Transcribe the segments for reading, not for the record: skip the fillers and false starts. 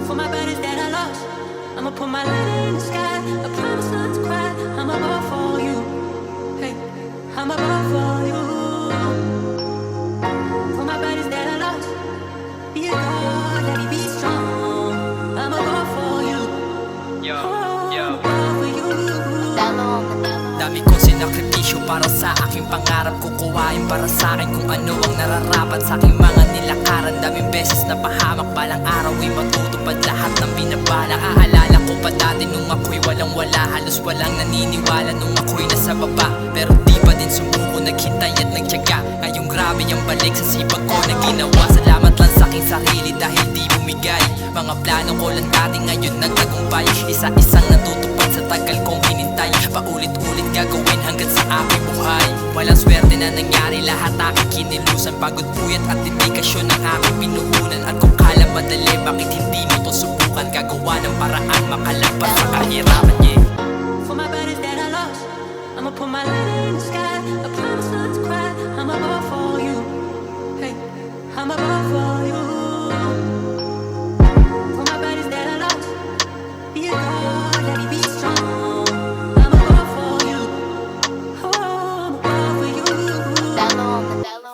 For my buddies that I lost, I'ma put my light in the sky. I promise not to cry. I'm above for you. Hey, I'm above for you. For my buddies that I lost, be a God, let me be strong. I'm above for you. I'm above for you. Dami kong sinakripisyo para sa aking pangarap. Kukuhain para sa akin kung ano ang nararapat sa aking mga nilakaran. Daming beses na pahamak, balang araw ay matutupad lahat ng binabala. Aalala ko pa dati nung ako'y walang wala, halos walang naniniwala nung ako'y nasa baba. Pero di pa din sumuko, naghintay at nagtiyaga. Ngayong grabe ang balik sa sipag ko na ginawa. Salamat lang sa aking sarili dahil di bumigay. Mga plano ko lang dati ngayon nagtagumpay. Isa-isang natutupad sa tagal kong hinintay. Paulit-ulit gagawin hanggang sa aking buhay. Walang swerte na nangyari, lahat aking kinilusan. Pagod, puyat at dedikasyon ang aking pinuhunan. At kung kala madali, bakit hindi mo to subukan? Gagawa ng paraan, makalagpas sa kahirapan, yeah. For my buddies that I lost, I'ma put my light in the sky. I promise not to cry. I'm above for you. Hey, I'm above for you. For my buddies that I lost, be a God, let me be strong. I'm above for you. Oh, I'm above for you.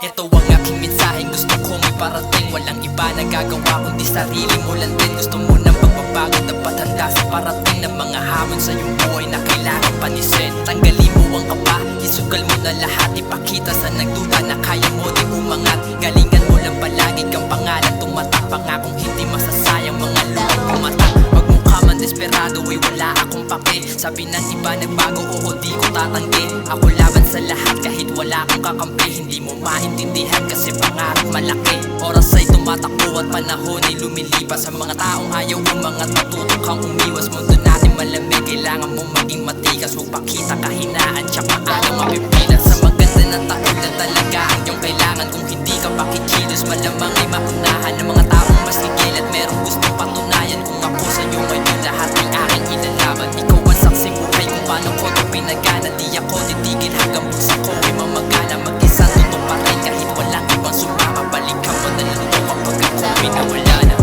Ito ang aking mensaheng gusto kong iparating. Walang iba na gagawa kundi sarili mo lang din. Gusto mo ng pagbabago, dapat handa sa parating ng mga hamon sa iyong buhay na kailangan panisin. Tanggalin mo ang kaba, isugal mo na lahat. Ipakita sa nagduda na kaya mo di umangat. Galingan mo lang palagi kang pangalan tumatak. Pangakong hindi masasayang mga lupang pumatak. Wag mo ka man desperado, ay wala akong pake. Sabi ng iba nagbago, oo di ko tatanggi. Ako laban sa lahat kahit wala akong kakampi. Hindi mo maintindihan kasi pangarap malaki. Oras ay tumatakbo at panahon ay lumilipas. Sa mga taong ayaw umangat, matuto kang umiwas. Mundo natin malamig, kailangan mo maging matikas. Huwag pakita kahinaan, tsaka ayaw mapipilat. Sa maganda na taon na talaga ang iyong kailangan. Kung hindi ka pakikilos, malamang ay maunahan ng mga taong mas ligil at merong gustong patunayan. Kung ako sa'yo ngayon, lahat ay aking ilalaban. Ikaw ang saksi buhay kung paano ko ito pinagana. Di ako titigil hanggang pusa ko ay mamagana. Mag-isa tutok pa rin kahit walang ibang sumama. Balikan mo na lang ito kapag ako'y nawala na.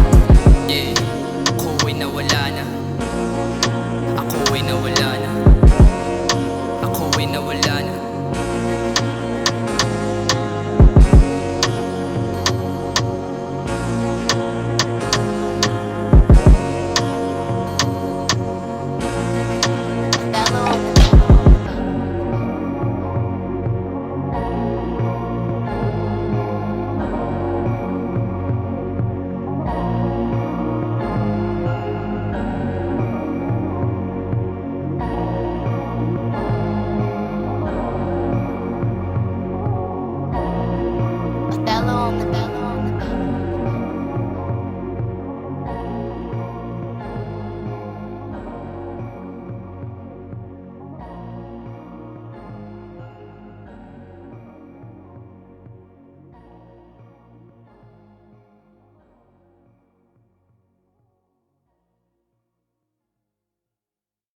Yeah, ako'y nawala na. Ako'y nawala na. Ako'y nawala na. Othello on the bell.